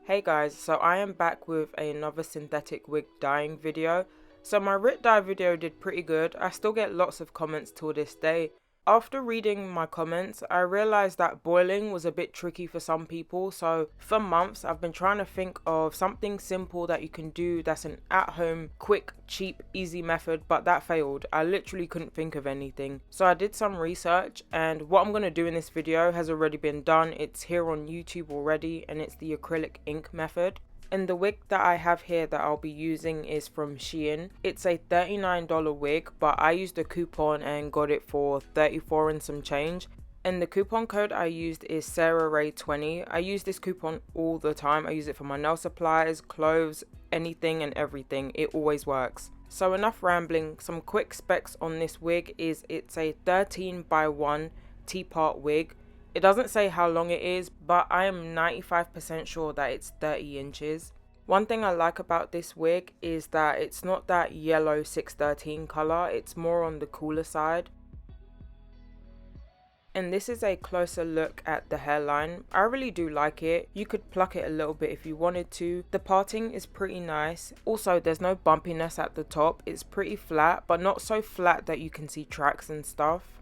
Hey guys, so I am back with another synthetic wig dyeing video. So my RIT dye video did pretty good. I still get lots of comments till this day. After reading my comments, I realized that boiling was a bit tricky for some people, so for months I've been trying to think of something simple that you can do that's an at-home, quick, cheap, easy method, but that failed. I literally couldn't think of anything. So I did some research, and what I'm going to do in this video has already been done. It's here on YouTube already, and it's the acrylic ink method. And the wig that I have here that I'll be using is from SHEIN. It's a $39 wig, but I used a coupon and got it for $34 and some change. And the coupon code I used is SarahRay20. I use this coupon all the time. I use it for my nail supplies, clothes, anything and everything. It always works. So enough rambling. Some quick specs on this wig is it's a 13x1 T-part wig. It doesn't say how long it is, but I am 95% sure that it's 30 inches. One thing I like about this wig is that it's not that yellow 613 color, it's more on the cooler side. And this is a closer look at the hairline. I really do like it. You could pluck it a little bit if you wanted to. The parting is pretty nice. Also, there's no bumpiness at the top. It's pretty flat, but not so flat that you can see tracks and stuff.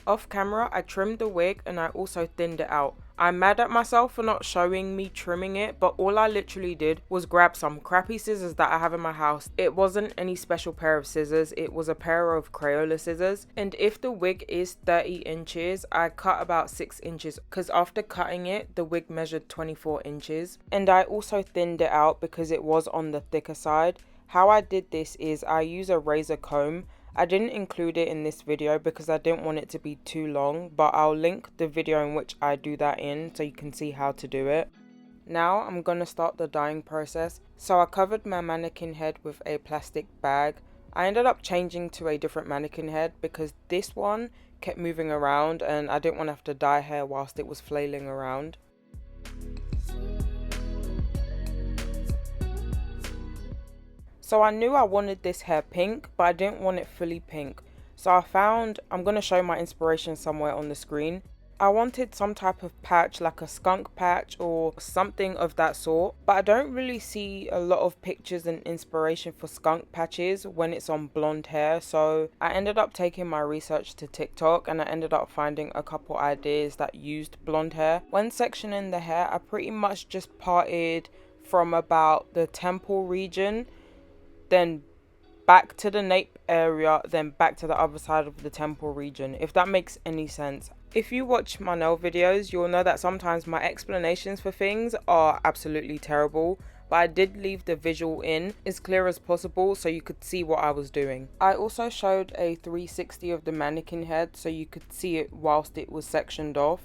Off camera, I trimmed the wig and I also thinned it out. I'm mad at myself for not showing me trimming it, but all I literally did was grab some crappy scissors that I have in my house. It wasn't any special pair of scissors, it was a pair of Crayola scissors. And if the wig is 30 inches, I cut about 6 inches because after cutting it, the wig measured 24 inches. And I also thinned it out because it was on the thicker side. How I did this is I use a razor comb. I didn't include it in this video because I didn't want it to be too long, but I'll link the video in which I do that in so you can see how to do it. Now I'm gonna start the dyeing process. So I covered my mannequin head with a plastic bag. I ended up changing to a different mannequin head because this one kept moving around and I didn't want to have to dye hair whilst it was flailing around. So I knew I wanted this hair pink, but I didn't want it fully pink. So I'm going to show my inspiration somewhere on the screen. I wanted some type of patch, like a skunk patch or something of that sort. But I don't really see a lot of pictures and inspiration for skunk patches when it's on blonde hair. So I ended up taking my research to TikTok and I ended up finding a couple ideas that used blonde hair. When sectioning the hair, I pretty much just parted from about the temple region, then back to the nape area, then back to the other side of the temple region, if that makes any sense. If you watch my nail videos, you'll know that sometimes my explanations for things are absolutely terrible, but I did leave the visual in as clear as possible so you could see what I was doing. I also showed a 360 of the mannequin head so you could see it whilst it was sectioned off.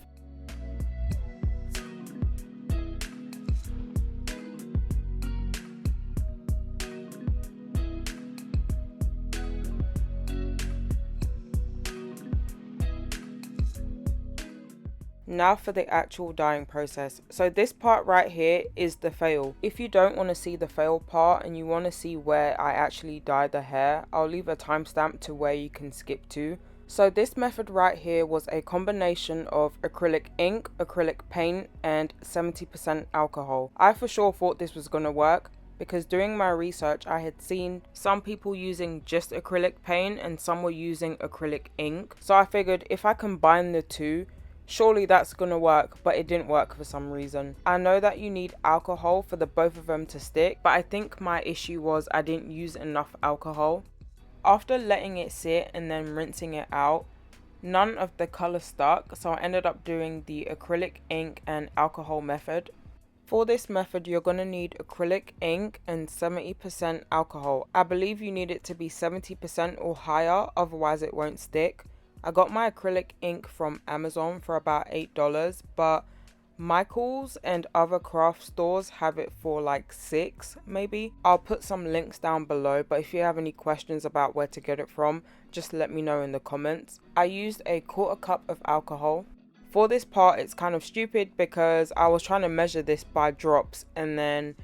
Now for the actual dyeing process. So this part right here is the fail. If you don't want to see the fail part and you want to see where I actually dye the hair, I'll leave a timestamp to where you can skip to. So this method right here was a combination of acrylic ink, acrylic paint and 70% alcohol. I for sure thought this was going to work because during my research I had seen some people using just acrylic paint and some were using acrylic ink. So I figured if I combine the two, surely that's gonna work, but it didn't work for some reason. I know that you need alcohol for the both of them to stick, but I think my issue was I didn't use enough alcohol. After letting it sit and then rinsing it out, none of the color stuck, so I ended up doing the acrylic ink and alcohol method. For this method, you're gonna need acrylic ink and 70% alcohol. I believe you need it to be 70% or higher, otherwise it won't stick. I got my acrylic ink from Amazon for about $8, but Michael's and other craft stores have it for like $6 maybe. I'll put some links down below, but if you have any questions about where to get it from, just let me know in the comments. I used a 1/4 cup of alcohol. For this part, it's kind of stupid because I was trying to measure this by drops and then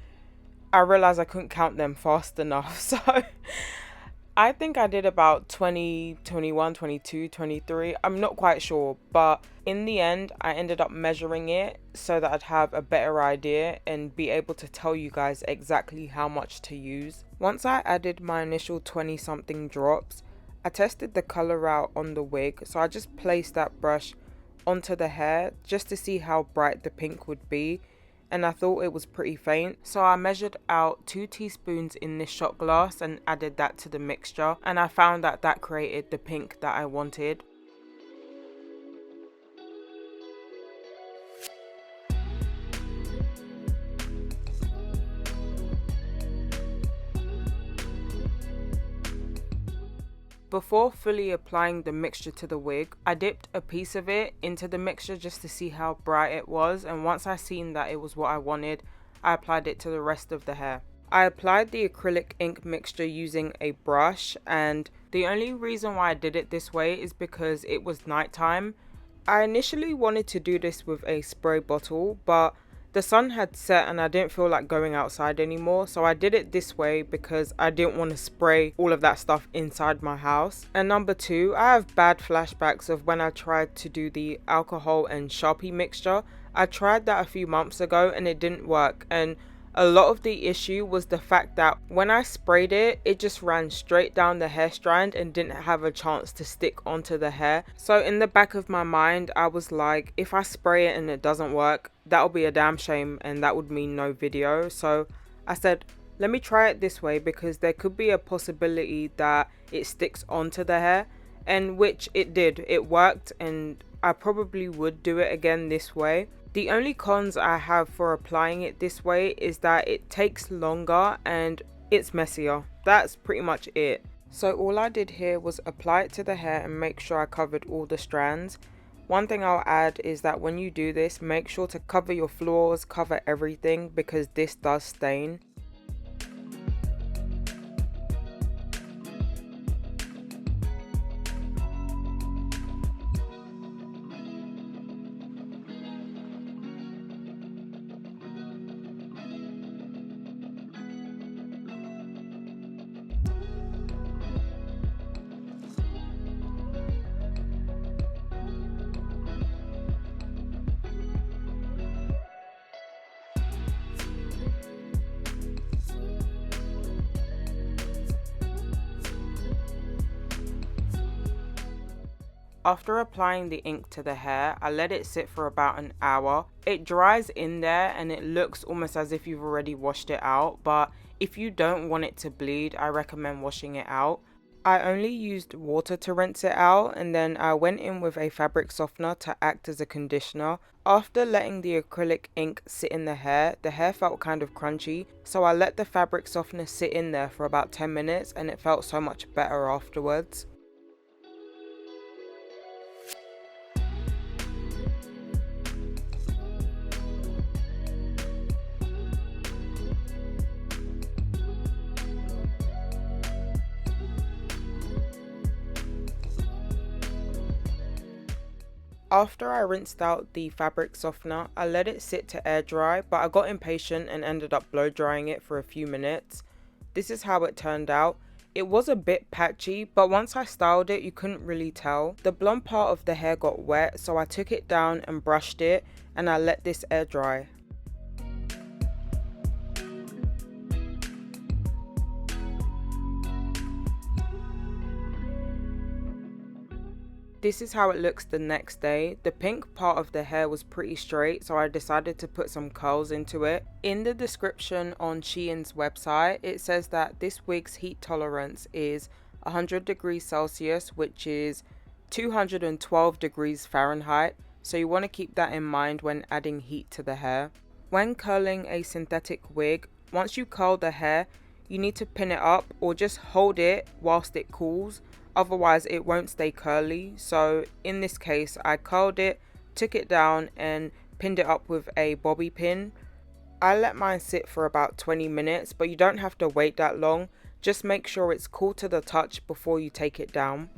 I realized I couldn't count them fast enough, so I think I did about 20, 21, 22, 23. I'm not quite sure, but in the end, I ended up measuring it so that I'd have a better idea and be able to tell you guys exactly how much to use. Once I added my initial 20 something drops, I tested the color out on the wig, so I just placed that brush onto the hair just to see how bright the pink would be, and I thought it was pretty faint. So I measured out 2 teaspoons in this shot glass and added that to the mixture, and I found that that created the pink that I wanted. Before fully applying the mixture to the wig, I dipped a piece of it into the mixture just to see how bright it was, and once I seen that it was what I wanted, I applied it to the rest of the hair. I applied the acrylic ink mixture using a brush, and the only reason why I did it this way is because it was nighttime. I initially wanted to do this with a spray bottle, but the sun had set and I didn't feel like going outside anymore, so I did it this way because I didn't want to spray all of that stuff inside my house. And number two, I have bad flashbacks of when I tried to do the alcohol and Sharpie mixture. I tried that a few months ago and it didn't work, and a lot of the issue was the fact that when I sprayed it, it just ran straight down the hair strand and didn't have a chance to stick onto the hair. So in the back of my mind, I was like, if I spray it and it doesn't work, that'll be a damn shame and that would mean no video. So I said, let me try it this way because there could be a possibility that it sticks onto the hair, and which it did. It worked, and I probably would do it again this way. The only cons I have for applying it this way is that it takes longer and it's messier. That's pretty much it. So all I did here was apply it to the hair and make sure I covered all the strands. One thing I'll add is that when you do this, make sure to cover your floors, cover everything, because this does stain. After applying the ink to the hair, I let it sit for about an hour. It dries in there and it looks almost as if you've already washed it out, but if you don't want it to bleed, I recommend washing it out. I only used water to rinse it out, and then I went in with a fabric softener to act as a conditioner. After letting the acrylic ink sit in the hair felt kind of crunchy, so I let the fabric softener sit in there for about 10 minutes and it felt so much better afterwards. After I rinsed out the fabric softener, I let it sit to air dry, but I got impatient and ended up blow drying it for a few minutes. This is how it turned out. It was a bit patchy, but once I styled it, you couldn't really tell. The blonde part of the hair got wet, so I took it down and brushed it, and I let this air dry. This is how it looks the next day. The pink part of the hair was pretty straight, so I decided to put some curls into it. In the description on SHEIN's website, it says that this wig's heat tolerance is 100 degrees Celsius, which is 212 degrees Fahrenheit. So you want to keep that in mind when adding heat to the hair. When curling a synthetic wig, once you curl the hair, you need to pin it up or just hold it whilst it cools. Otherwise it won't stay curly. So in this case, I curled it, took it down and pinned it up with a bobby pin. I let mine sit for about 20 minutes, but you don't have to wait that long. Just make sure it's cool to the touch before you take it down.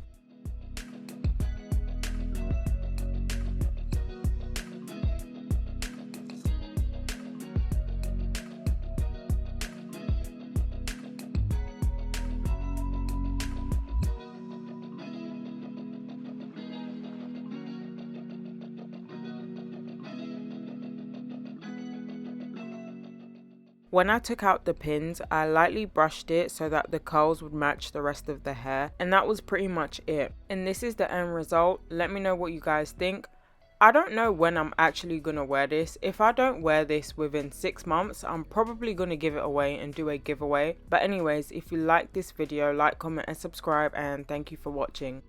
When I took out the pins, I lightly brushed it so that the curls would match the rest of the hair, and that was pretty much it. And this is the end result. Let me know what you guys think. I don't know when I'm actually gonna wear this. If I don't wear this within 6 months, I'm probably gonna give it away and do a giveaway. But anyways, if you like this video, like, comment and subscribe, and thank you for watching.